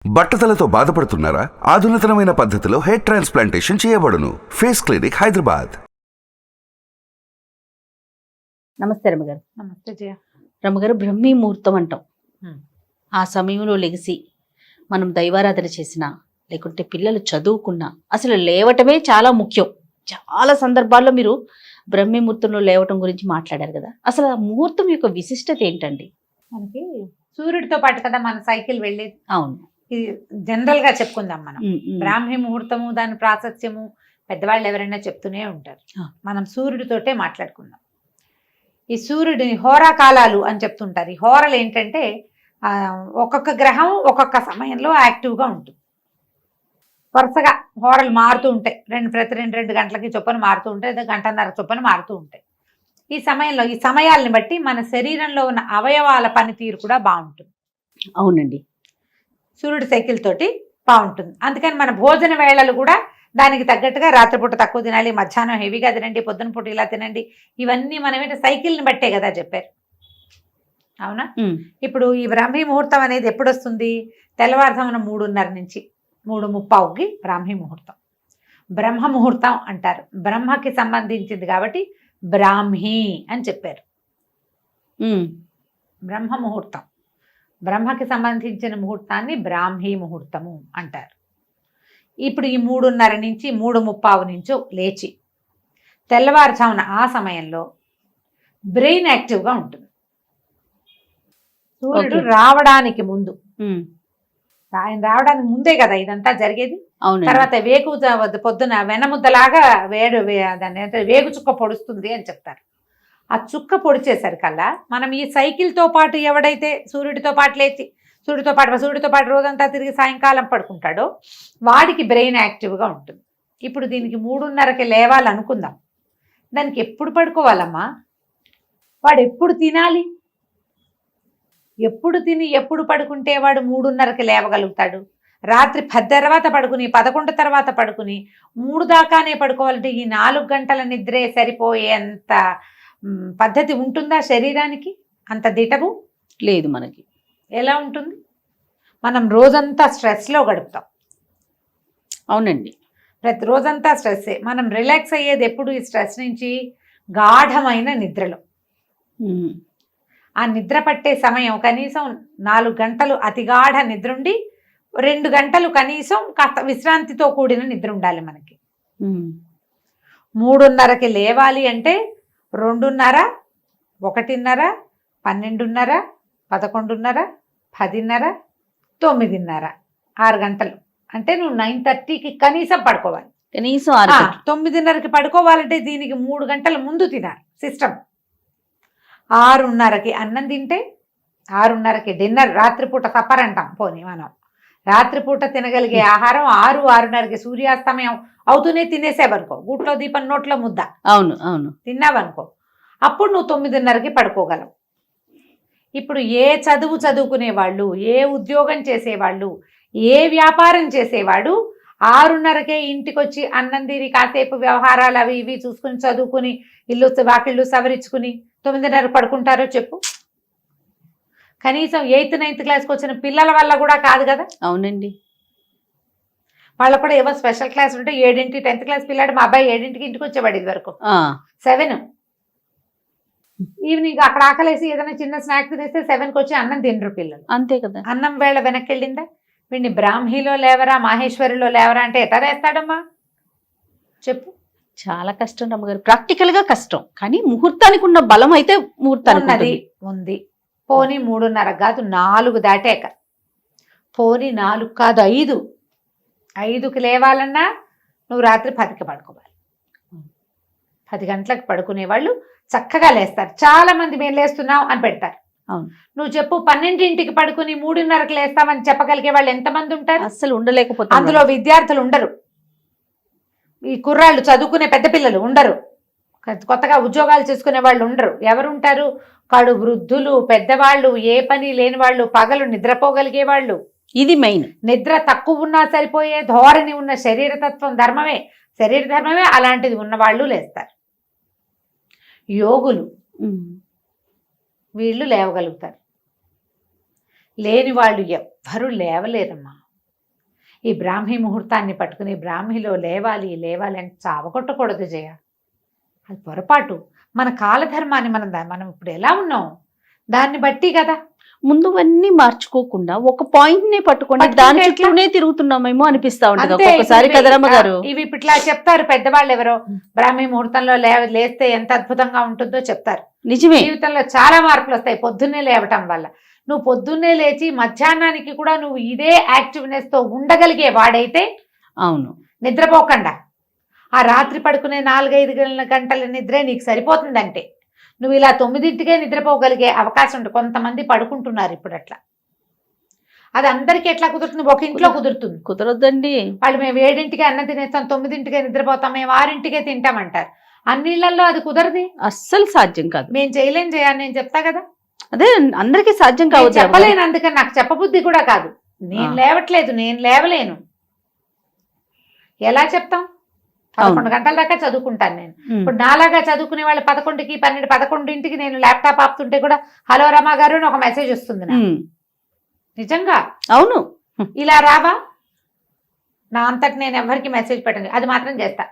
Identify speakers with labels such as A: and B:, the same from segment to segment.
A: బట్టతలతో బాధపడుతున్నారా? ఆధునితనమైన పద్ధతిలో hair transplantation చేయబడును. Face clinic, Hyderabad.
B: నమస్తే రమ్మగారు.
C: నమస్తే జయ.
B: రమ్మగారు, బ్రహ్మీ ముహూర్తం అంటాం. ఆ సమయంలో లెగిసి మనం దైవారాధన చేసినా లేకుంటే పిల్లలు చదువుకున్నా అసలు లేవటమే చాలా ముఖ్యం. చాలా సందర్భాల్లో మీరు బ్రహ్మీ ముహూర్తంలో లేవటం గురించి మాట్లాడారు కదా. అసలు ఆ ముహూర్తం యొక్క విశిష్టత ఏంటండి?
C: మనకి సూర్యుడితో పాటు కదా మన సైకిల్ వెళ్ళేది.
B: అవును,
C: ఇది జనరల్ గా చెప్పుకుందాం మనం. బ్రాహ్మీ ముహూర్తము, దాని ప్రాశస్త్యము పెద్దవాళ్ళు ఎవరైనా చెప్తూనే ఉంటారు. మనం సూర్యుడితోటే మాట్లాడుకుందాం. ఈ సూర్యుడిని హోరాకాలాలు అని చెప్తుంటారు. ఈ హోరలు ఏంటంటే ఒక్కొక్క గ్రహం ఒక్కొక్క సమయంలో యాక్టివ్గా ఉంటుంది. వరుసగా హోరలు మారుతూ ఉంటాయి. ప్రతి రెండు గంటలకి చొప్పున మారుతూ ఉంటాయి, గంటన్నర చొప్పున మారుతూ ఉంటాయి. ఈ సమయంలో ఈ సమయాల్ని బట్టి మన శరీరంలో ఉన్న అవయవాల పనితీరు కూడా బాగుంటుంది.
B: అవునండి,
C: సూర్యుడి సైకిల్ తోటి బాగుంటుంది. అందుకని మన భోజన వేళలు కూడా దానికి తగ్గట్టుగా రాత్రిపూట తక్కువ తినాలి, మధ్యాహ్నం హెవీగా తినండి, పొద్దున పూట ఇలా తినండి. ఇవన్నీ మనం సైకిల్ని బట్టే కదా చెప్పారు. అవునా? ఇప్పుడు ఈ బ్రాహ్మీ ముహూర్తం అనేది ఎప్పుడు వస్తుంది? తెల్లవారుజామున 3:30 నుంచి 3:30కి బ్రాహ్మీ ముహూర్తం. బ్రహ్మ ముహూర్తం అంటారు. బ్రహ్మకి సంబంధించింది కాబట్టి బ్రాహ్మీ అని చెప్పారు. బ్రహ్మ ముహూర్తం, బ్రహ్మకి సంబంధించిన ముహూర్తాన్ని బ్రాహ్మీ ముహూర్తము అంటారు. ఇప్పుడు ఈ 3:30 నుంచి 3:30 నుంచో లేచి తెల్లవారుజామున ఆ సమయంలో బ్రెయిన్ యాక్టివ్గా ఉంటుంది. సూర్యుడు రావడానికి ముందు, ఆయన రావడానికి ముందే కదా ఇదంతా జరిగేది. తర్వాత వేగు పొద్దున వెనముద్దలాగా దాన్ని వేగు చుక్క పొడుస్తుంది అని చెప్తారు. ఆ చుక్క పొడిచేసరికల్లా మనం ఈ సైకిల్తో పాటు ఎవడైతే సూర్యుడితో పాటు లేచి సూర్యుడితో పాటు రోజంతా తిరిగి సాయంకాలం పడుకుంటాడో వాడికి బ్రెయిన్ యాక్టివ్గా ఉంటుంది. ఇప్పుడు దీనికి 3:30కి లేవాలనుకుందాం. దానికి ఎప్పుడు పడుకోవాలమ్మా? వాడు ఎప్పుడు తినాలి? ఎప్పుడు తిని ఎప్పుడు పడుకుంటే వాడు 3:30కి లేవగలుగుతాడు? రాత్రి 10 తర్వాత పడుకుని 11 తర్వాత పడుకుని 3 దాకానే పడుకోవాలంటే ఈ 4 గంటల నిద్రే సరిపోయేంత పద్ధతి ఉంటుందా శరీరానికి? అంత దిటవు
B: లేదు మనకి.
C: ఎలా ఉంటుంది? మనం రోజంతా స్ట్రెస్లో గడుపుతాం.
B: అవునండి,
C: ప్రతి రోజంతా స్ట్రెస్సే. మనం రిలాక్స్ అయ్యేది ఎప్పుడు? ఈ స్ట్రెస్ నుంచి గాఢమైన నిద్రలో. ఆ నిద్ర పట్టే సమయం కనీసం 4 గంటలు అతిగాఢ నిద్ర ఉండి 2 గంటలు కనీసం కాస్త విశ్రాంతితో కూడిన నిద్ర ఉండాలి మనకి. 3:30కి లేవాలి అంటే 2:30, 1:30, 12:30, 11:30, 10:30, 9:30, 6 గంటలు. అంటే నువ్వు 9:30కి కనీసం పడుకోవాలి.
B: కనీసం
C: 9:30కి పడుకోవాలంటే దీనికి 3 గంటల ముందు తినాలి సిస్టమ్. 6:30కి అన్నం తింటే 6:30కి డిన్నర్, రాత్రిపూట సప్పర్ అంటాం. పోనీ మనం రాత్రిపూట తినగలిగే ఆహారం 6-6:30కి సూర్యాస్తమయం అవుతూనే తినేసేవనుకో, గూట్లో దీపం నోట్లో ముద్ద.
B: అవును అవును,
C: తిన్నావనుకో, అప్పుడు నువ్వు 9:30కి పడుకోగలవు. ఇప్పుడు ఏ చదువుకునే వాళ్ళు, ఏ ఉద్యోగం చేసేవాళ్ళు, ఏ వ్యాపారం చేసేవాడు 6:30కే ఇంటికి వచ్చి అన్నం తిని కాసేపు వ్యవహారాలు అవి ఇవి చూసుకుని చదువుకుని ఇల్లు వాకిళ్ళు సవరించుకుని 9:30 పడుకుంటారో చెప్పు? కనీసం 8th 9th క్లాస్కి వచ్చిన పిల్లల వల్ల కూడా కాదు కదా.
B: అవునండి,
C: వాళ్ళకు కూడా ఏవో స్పెషల్ క్లాస్ ఉంటే 7ంటి 10th క్లాస్ పిల్లాడు, మా అబ్బాయి 7ంటికి ఇంటికి వచ్చేవాడు. ఇది వరకు 7 ఈవినింగ్ అక్కడ ఆకలేసి ఏదైనా చిన్న స్నాక్స్ తినేస్తే 7కి వచ్చి అన్నం తినరు పిల్లలు.
B: అంతే కదా.
C: అన్నం వేళ వెనక్కి వెళ్ళిందా? వీడిని బ్రాహ్మీలో లేవరా, మాహేశ్వరిలో లేవరా అంటే ఎట్లా వేస్తాడమ్మా చెప్పు?
B: చాలా కష్టం రమ్మగారు, ప్రాక్టికల్ గా కష్టం. కానీ ముహూర్తానికి ఉన్న బలం అయితే ముహూర్తానికి
C: ఉంది. పోనీ 3:30 కాదు 4 దాటాక, పోనీ 4 కాదు 5కి లేవాలన్నా నువ్వు రాత్రి 10కి పడుకోవాలి. 10 గంటలకు పడుకునే వాళ్ళు చక్కగా లేస్తారు. చాలా మంది మేము లేస్తున్నాం అని పెడతారు. నువ్వు చెప్పు, 12ంటికి పడుకుని 3:30కి లేస్తామని చెప్పగలిగే వాళ్ళు ఎంతమంది ఉంటారు?
B: అస్సలు ఉండలేకపోతే.
C: అందులో విద్యార్థులు ఉండరు, ఈ కుర్రాళ్ళు చదువుకునే పెద్ద పిల్లలు ఉండరు, కొత్తగా ఉద్యోగాలు చేసుకునే వాళ్ళు ఉండరు. ఎవరుంటారు? కడు వృద్ధులు, పెద్దవాళ్ళు, ఏ పని లేని వాళ్ళు, పగలు నిద్రపోగలిగే వాళ్ళు.
B: ఇది మెయిన్.
C: నిద్ర తక్కువ ఉన్నా సరిపోయే ధోరణి ఉన్న శరీరతత్వం శరీర ధర్మమే అలాంటిది ఉన్నవాళ్ళు లేస్తారు. యోగులు వీళ్ళు లేవగలుగుతారు. లేని వాళ్ళు ఎవ్వరూ లేవలేరమ్మా. ఈ బ్రాహ్మీ ముహూర్తాన్ని పట్టుకుని బ్రాహ్మిలో లేవాలి లేవాలి అంటే చావకొట్టకూడదు జయ. అది పొరపాటు. మన కాలధర్మాన్ని మనం ఇప్పుడు ఎలా ఉన్నాం దాన్ని బట్టి కదా.
B: ముందువన్నీ మార్చుకోకుండా ఒక పాయింట్ నే పట్టుకొని
C: పట్టుకుంటే
B: దాని
C: ఎట్లా?
B: చుట్టూనే తిరుగుతున్నామేమో అనిపిస్తా ఉంటది
C: అంతే.
B: ఒక్కొక్కసారి
C: ఇవి-
B: కదరమ్మ గారు.
C: ఇవి ఇట్లా చెప్తారు పెద్దవాళ్ళు ఎవరో, బ్రాహ్మీ ముహూర్తంలో లేస్తే ఎంత అద్భుతంగా ఉంటుందో చెప్తారు.
B: నిజమే.
C: జీవితంలో చాలా మార్పులు వస్తాయి పొద్దున్నే లేవటం వల్ల. నువ్వు పొద్దున్నే లేచి మధ్యాహ్నానికి కూడా నువ్వు ఇదే యాక్టివ్నెస్ తో ఉండగలిగే వాడైతే,
B: అవును.
C: నిద్రపోకుండా ఆ రాత్రి పడుకునే 4-5 గంటల నిద్రే నీకు సరిపోతుందంటే నువ్వు ఇలా 9ంటికే నిద్రపోగలిగే అవకాశం ఉంటుంది. కొంతమంది పడుకుంటున్నారు ఇప్పుడు అట్లా. అది అందరికీ ఎట్లా కుదురుతుంది? ఒక ఇంట్లో కుదురుతుంది.
B: కుదరొద్దండి.
C: వాళ్ళు మేము 7ంటికే అన్నం తినేస్తాం, 9ంటికే నిద్రపోతాం, మేము 6ంటికే తింటామంటారు. అన్నిళ్లలో అది కుదరది,
B: అస్సలు సాధ్యం కాదు.
C: మేము చేయలేం చేయాలి. నేను చెప్తా కదా,
B: అదే అందరికీ సాధ్యం
C: నేను
B: కావచ్చు.
C: చెప్పలేను. అందుకని నాకు చెప్పబుద్ధి కూడా కాదు. నేను లేవట్లేదు, నేను లేవలేను. ఎలా చెప్తాం? 11 గంటల దాకా చదువుకుంటాను నేను. ఇప్పుడు నాలాగా చదువుకునే వాళ్ళు 11కి 11ంటికి నేను ల్యాప్టాప్ ఆపుతుంటే కూడా హలో రమా గారు అని ఒక మెసేజ్ వస్తుంది నాకు. నిజంగా
B: అవును.
C: ఇలా రావా? నా అంతటి నేను ఎవరికి మెసేజ్ పెట్టండి, అది మాత్రం చేస్తా.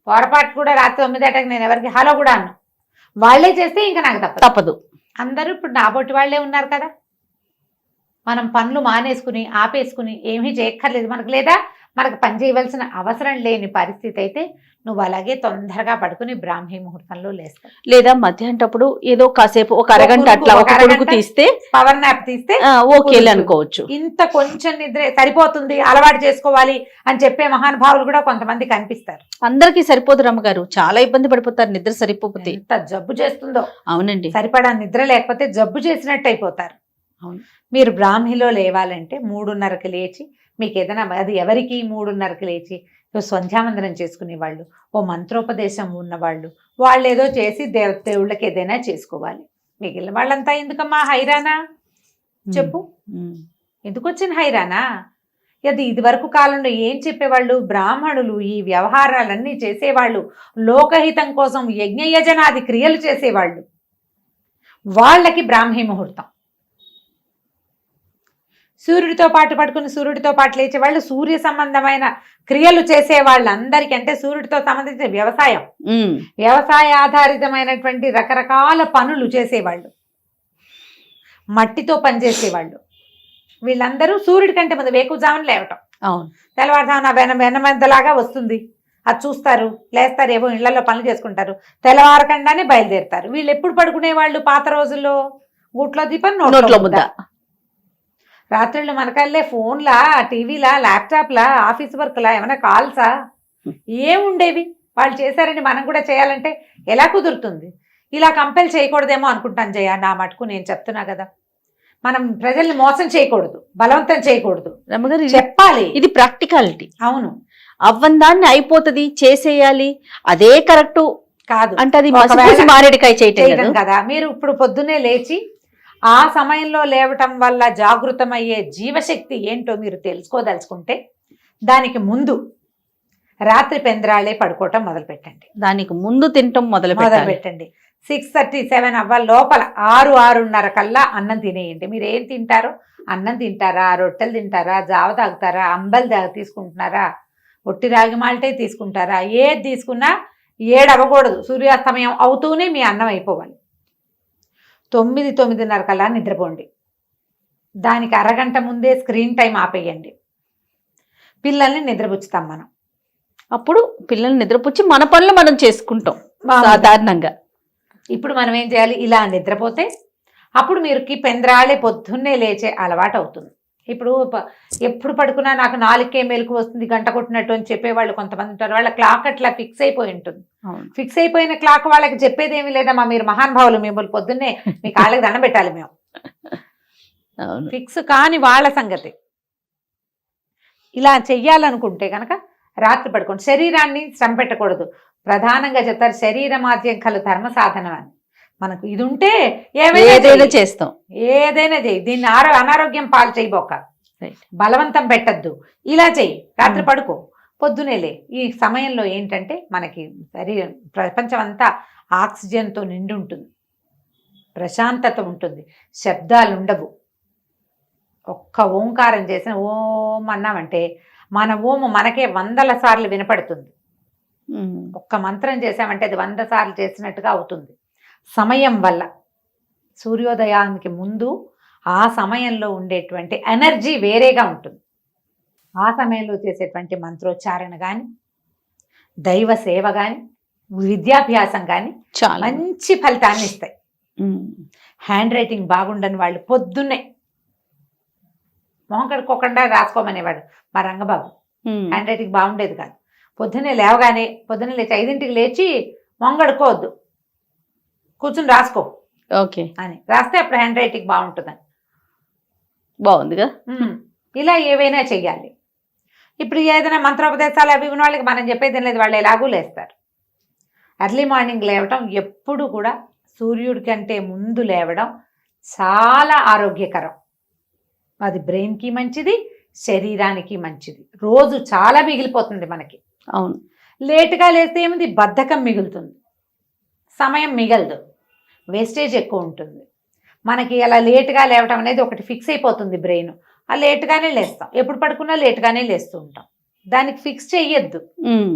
C: పొరపాటు కూడా రాత్రి 9 గంటలకు నేను ఎవరికి హలో కూడా అన్ను. వాళ్ళే చేస్తే ఇంకా నాకు
B: తప్పదు.
C: అందరూ ఇప్పుడు నాబోటి వాళ్ళే ఉన్నారు కదా. మనం పనులు మానేసుకుని ఆపేసుకుని ఏమీ చేయక్కర్లేదు మనకు. లేదా మనకు పని చేయవలసిన అవసరం లేని పరిస్థితి అయితే నువ్వు అలాగే తొందరగా పడుకుని బ్రాహ్మీ ముహూర్తంలో లేస్తావు.
B: లేదా మధ్యాహ్నప్పుడు ఏదో కాసేపు ఒక అరగంట అట్లా ఒక కొడుకు తీస్తే,
C: పవర్ నాప్ తీస్తే
B: ఓకే అనుకోవచ్చు.
C: ఇంత కొంచెం నిద్ర సరిపోతుంది, అలవాటు చేసుకోవాలి అని చెప్పే మహానుభావులు కూడా కొంతమంది కనిపిస్తారు.
B: అందరికీ సరిపోదు రమ్మగారు, చాలా ఇబ్బంది పడిపోతారు నిద్ర సరిపోతే.
C: ఎంత జబ్బు చేస్తుందో.
B: అవునండి.
C: సరిపడా నిద్ర లేకపోతే జబ్బు చేసినట్టు అయిపోతారు.
B: అవును.
C: మీరు బ్రాహ్మిలో లేవాలంటే 3:30కి లేచి, మీకు ఏదైనా అది ఎవరికి 3:30కి లేచి సంధ్యావందనం చేసుకునే వాళ్ళు, ఓ మంత్రోపదేశం ఉన్నవాళ్ళు, వాళ్ళు ఏదో చేసి దేవుళ్ళకి ఏదైనా చేసుకోవాలి. మిగిలిన వాళ్ళంతా ఎందుకమ్మా హైరానా చెప్పు? ఎందుకు వచ్చిన హైరానా? అది ఇదివరకు కాలంలో ఏం చెప్పేవాళ్ళు? బ్రాహ్మణులు ఈ వ్యవహారాలన్నీ చేసేవాళ్ళు, లోకహితం కోసం యజ్ఞయజనాది క్రియలు చేసేవాళ్ళు. వాళ్ళకి బ్రాహ్మీ ముహూర్తం. సూర్యుడితో పాటు పడుకుని సూర్యుడితో పాటు లేచేవాళ్ళు, సూర్య సంబంధమైన క్రియలు చేసే వాళ్ళందరికీ, అంటే సూర్యుడితో సంబంధించిన వ్యవసాయ ఆధారితమైనటువంటి రకరకాల పనులు చేసేవాళ్ళు, మట్టితో పనిచేసేవాళ్ళు, వీళ్ళందరూ సూర్యుడి కంటే ముందు వేకువజామున లేవటం. తెల్లవారుజామున వెనమెద్దలాగా వస్తుంది, అది చూస్తారు, లేస్తారు, ఏవో ఇళ్లలో పనులు చేసుకుంటారు, తెల్లవారకుండానే బయలుదేరుతారు. వీళ్ళు ఎప్పుడు పడుకునే వాళ్ళు? పాత రోజుల్లో గూట్లో దీపం నోట్లో ముద్ద. రాత్రుళ్ళు మనకల్లే ఫోన్లా, టీవీలా, ల్యాప్టాప్లా, ఆఫీస్ వర్క్లా, ఏమైనా కాల్సా ఏముండేవి? వాళ్ళు చేశారని మనం కూడా చేయాలంటే ఎలా కుదురుతుంది? ఇలా కంపెల్ చేయకూడదేమో అనుకుంటాను జయ. నా మటుకు నేను చెప్తున్నా కదా, మనం ప్రజల్ని మోసం చేయకూడదు, బలవంతం చేయకూడదు, చెప్పాలి.
B: ఇది ప్రాక్టికాలిటీ.
C: అవును.
B: అవ్వందాన్ని అయిపోతుంది, చేసేయాలి, అదే కరెక్ట్
C: కాదు
B: అంటే అది మారేడికాయ చేయటం
C: కదా. మీరు ఇప్పుడు పొద్దున్నే లేచి ఆ సమయంలో లేవటం వల్ల జాగృతమయ్యే జీవశక్తి ఏంటో మీరు తెలుసుకోదలుచుకుంటే దానికి ముందు రాత్రి పెందరాళే పడుకోవటం మొదలు పెట్టండి.
B: దానికి ముందు తినటం మొదలు పెట్టండి.
C: 6:37 అవ్వాలి లోపల 6-6:30 కల్లా అన్నం తినేయండి. మీరు ఏం తింటారో, అన్నం తింటారా, రొట్టెలు తింటారా, జావ తాగుతారా, అంబలి తీసుకుంటున్నారా, ఒట్టి రాగి మాల్టే తీసుకుంటారా, ఏది తీసుకున్నా 7 అవ్వకూడదు. సూర్యాస్తమయం అవుతూనే మీ అన్నం అయిపోవాలి. 9-9:30 కల్లా నిద్రపోండి. దానికి అరగంట ముందే స్క్రీన్ టైం ఆపేయండి. పిల్లల్ని నిద్రపుచ్చుతాం మనం.
B: అప్పుడు పిల్లల్ని నిద్రపుచ్చి మన పనులు మనం చేసుకుంటాం సాధారణంగా.
C: ఇప్పుడు మనం ఏం చేయాలి? ఇలా నిద్రపోతే అప్పుడు మీరుకి పెందరాళే పొద్దున్నే లేచే అలవాటు అవుతుంది. ఇప్పుడు ఎప్పుడు పడుకున్నా నాకు 4కే మెలకు వస్తుంది, గంట కొట్టినట్టు అని చెప్పేవాళ్ళు కొంతమంది ఉంటారు. వాళ్ళ క్లాక్ అట్లా ఫిక్స్ అయిపోయి ఉంటుంది. ఫిక్స్ అయిపోయిన క్లాక్ వాళ్ళకి చెప్పేది ఏమీ లేదమ్మా, మీరు మహానుభావులు, మిమ్మల్ని పొద్దున్నే మీ కాళ్ళకి దండం పెట్టాలి మేము. ఫిక్స్ కాని వాళ్ళ సంగతి. ఇలా చెయ్యాలనుకుంటే కనుక రాత్రి పడుకోండి. శరీరాన్ని శ్రమ పెట్టకూడదు. ప్రధానంగా చెప్తారు శరీరమాద్యం కలు ధర్మ సాధనం అని. మనకు ఇది ఉంటే ఏదైనా
B: చేస్తాం,
C: ఏదైనా చెయ్యి. దీన్ని అనారోగ్యం పాలు చేయబోక, బలవంతం పెట్టద్దు. ఇలా చెయ్యి, రాత్రి పడుకో, పొద్దునేలే. ఈ సమయంలో ఏంటంటే మనకి శరీరం, ప్రపంచం అంతా ఆక్సిజన్తో నిండి ఉంటుంది, ప్రశాంతత ఉంటుంది, శబ్దాలు ఉండవు. ఒక్క ఓంకారం చేసిన ఓం అన్నామంటే మన ఓము మనకే 100 సార్లు వినపడుతుంది.
B: ఉమ్.
C: ఒక్క మంత్రం చేసామంటే అది 100 సార్లు చేసినట్టుగా అవుతుంది. సమయం వల్ల సూర్యోదయానికి ముందు ఆ సమయంలో ఉండేటువంటి ఎనర్జీ వేరేగా ఉంటుంది. ఆ సమయంలో చేసేటువంటి మంత్రోచ్చారణ కానీ, దైవ సేవ కానీ, విద్యాభ్యాసం కానీ
B: చాలా
C: మంచి ఫలితాన్ని ఇస్తాయి.
B: ఉమ్.
C: హ్యాండ్ రైటింగ్ బాగుండని వాళ్ళు పొద్దున్నే మొహం కడుక్కోకుండా రాసుకోమనేవాడు మా రంగబాబు.
B: ఉమ్.
C: హ్యాండ్ రైటింగ్ బాగుండేది కాదు. పొద్దున్నే లేవగానే పొద్దున్నే లేచి 5ంటికి లేచి మొహం కడుక్కోవద్దు, కూర్చుని రాసుకో
B: ఓకే,
C: అని రాస్తే అప్పుడు హ్యాండ్ రైటింగ్ బాగుంటుందని.
B: బాగుందిగా.
C: ఇలా ఏవైనా చెయ్యాలి. ఇప్పుడు ఏదైనా మంత్రోపదేశాలు అవి ఉన్న వాళ్ళకి మనం చెప్పేది లేదు, వాళ్ళు ఎలాగూ లేస్తారు. ఎర్లీ మార్నింగ్ లేవటం ఎప్పుడు కూడా సూర్యుడి కంటే ముందు లేవడం చాలా ఆరోగ్యకరం. అది బ్రెయిన్కి మంచిది, శరీరానికి మంచిది. రోజు చాలా మిగిలిపోతుంది మనకి.
B: అవును.
C: లేటుగా లేస్తే ఏముంది, బద్ధకం మిగులుతుంది, సమయం మిగలదు, వేస్టేజ్ ఎక్కువ ఉంటుంది. మనకి అలా లేటుగా లేవటం అనేది ఒకటి ఫిక్స్ అయిపోతుంది బ్రెయిన్. ఆ లేటుగానే లేస్తాం, ఎప్పుడు పడుకున్నా లేటుగానే లేస్తూ ఉంటాం. దానికి ఫిక్స్ చెయ్యొద్దు.
B: ఉమ్.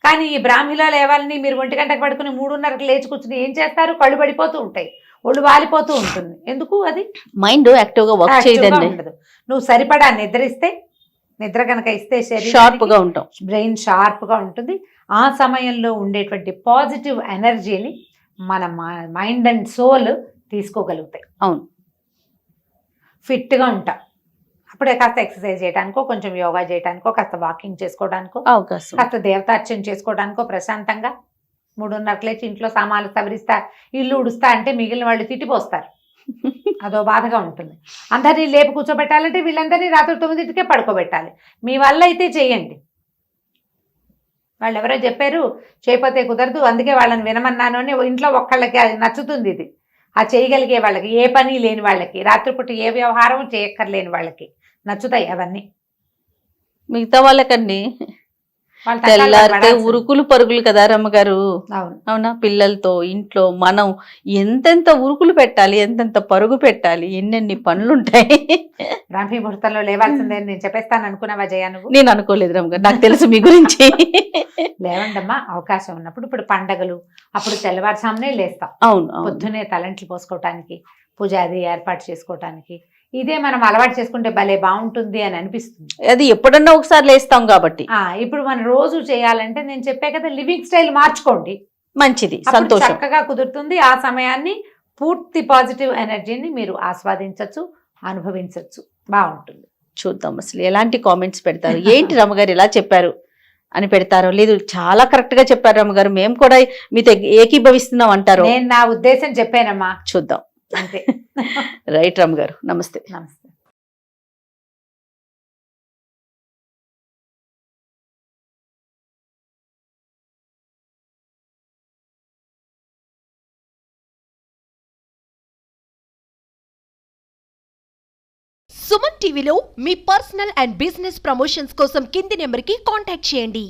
C: కానీ ఈ బ్రాహ్మిలో లేవాలని మీరు 1 గంటకు పడుకుని 3:30కి లేచి కూర్చుని ఏం చేస్తారు, కళ్ళు పడిపోతూ ఉంటాయి, ఒళ్ళు వాలిపోతూ ఉంటుంది. ఎందుకు? అది
B: మైండ్ యాక్టివ్ గా వర్క్ చేయదండి.
C: ఉండదు. నువ్వు సరిపడా నిద్రిస్తే, నిద్ర కనుక ఇస్తే
B: షార్ప్ గా ఉంటాం,
C: బ్రెయిన్ షార్ప్ గా ఉంటుంది. ఆ సమయంలో ఉండేటువంటి పాజిటివ్ ఎనర్జీని మన మైండ్ అండ్ సోల్ తీసుకోగలుగుతాయి.
B: అవును.
C: ఫిట్గా ఉంటాం. అప్పుడే కాస్త ఎక్సర్సైజ్ చేయడానికో, కొంచెం యోగా చేయడానికో, కాస్త వాకింగ్ చేసుకోవడానికో,
B: అవకాశం,
C: కాస్త దేవతార్చన చేసుకోవడానికో ప్రశాంతంగా 3:30కి లేచి ఇంట్లో సామాన్లు సవరిస్తా, ఇల్లు ఉడుస్తా అంటే మిగిలిన వాళ్ళు తిట్టిపోస్తారు. అదో బాధగా ఉంటుంది. అందరినీ లేపు కూర్చోబెట్టాలంటే వీళ్ళందరినీ రాత్రి 9కే పడుకోబెట్టాలి. మీ వల్ల అయితే చేయండి. వాళ్ళు ఎవరో చెప్పారు చేయకపోతే కుదరదు, అందుకే వాళ్ళని వినమన్నాను అని. ఇంట్లో ఒక్కళ్ళకి అది నచ్చుతుంది. ఇది ఆ చేయగలిగే వాళ్ళకి, ఏ పని లేని వాళ్ళకి, రాత్రిపూట ఏ వ్యవహారం చేయక్కర్లేని వాళ్ళకి నచ్చుతాయి అవన్నీ.
B: మిగతా వాళ్ళకండి
C: వాళ్ళు
B: తెల్లారితే ఉరుకులు పరుగులు కదా రమ్మగారు.
C: అవును.
B: అవునా? పిల్లలతో ఇంట్లో మనం ఎంతెంత ఉరుకులు పెట్టాలి, ఎంతెంత పరుగు పెట్టాలి, ఎన్నెన్ని పనులుంటాయి.
C: బ్రాహ్మీ ముహూర్తంలో లేవాల్సిందే నేను చెప్పేస్తాను అనుకున్నావా జయ నువ్వు?
B: నేను అనుకోలేదు రమ్మగారు, నాకు తెలుసు మీ గురించి.
C: లేవండమ్మా, అవకాశం ఉన్నప్పుడు. ఇప్పుడు పండగలు అప్పుడు తెల్లవారుజామునే లేస్తాం.
B: అవును.
C: పొద్దునే తలంట్లు పోసుకోవటానికి, పూజ అది ఏర్పాటు చేసుకోవటానికి. ఇదే మనం అలవాటు చేసుకుంటే భలే బాగుంటుంది అని అనిపిస్తుంది.
B: అది ఎప్పుడన్నా ఒకసారి లేస్తాం కాబట్టి.
C: ఇప్పుడు మనం రోజు చేయాలంటే నేను చెప్పే కదా, లివింగ్ స్టైల్ మార్చుకోండి,
B: మంచిది,
C: అప్పుడు
B: సంతోషం.
C: చక్కగా కుదురుతుంది. ఆ సమయాన్ని పూర్తి పాజిటివ్ ఎనర్జీని మీరు ఆస్వాదించవచ్చు, అనుభవించవచ్చు, బాగుంటుంది.
B: చూద్దాం అసలు ఎలాంటి కామెంట్స్ పెడతారు, ఏంటి రమ్మగారు ఇలా చెప్పారు అని పెడతారో, లేదు చాలా కరెక్ట్ గా చెప్పారు రమ్మగారు, మేము కూడా మీతో ఏకీభవిస్తున్నాం అంటారు.
C: నేను నా ఉద్దేశం చెప్పానమ్మా,
B: చూద్దాం.
C: అంతే.
B: రైట్ రమ్మగారు, నమస్తే.
C: నమస్తే.
D: సుమన్ టీవీలో మీ పర్సనల్ అండ్ బిజినెస్ ప్రమోషన్స్ కోసం కింది నెంబర్కి కాంటాక్ట్ చేయండి.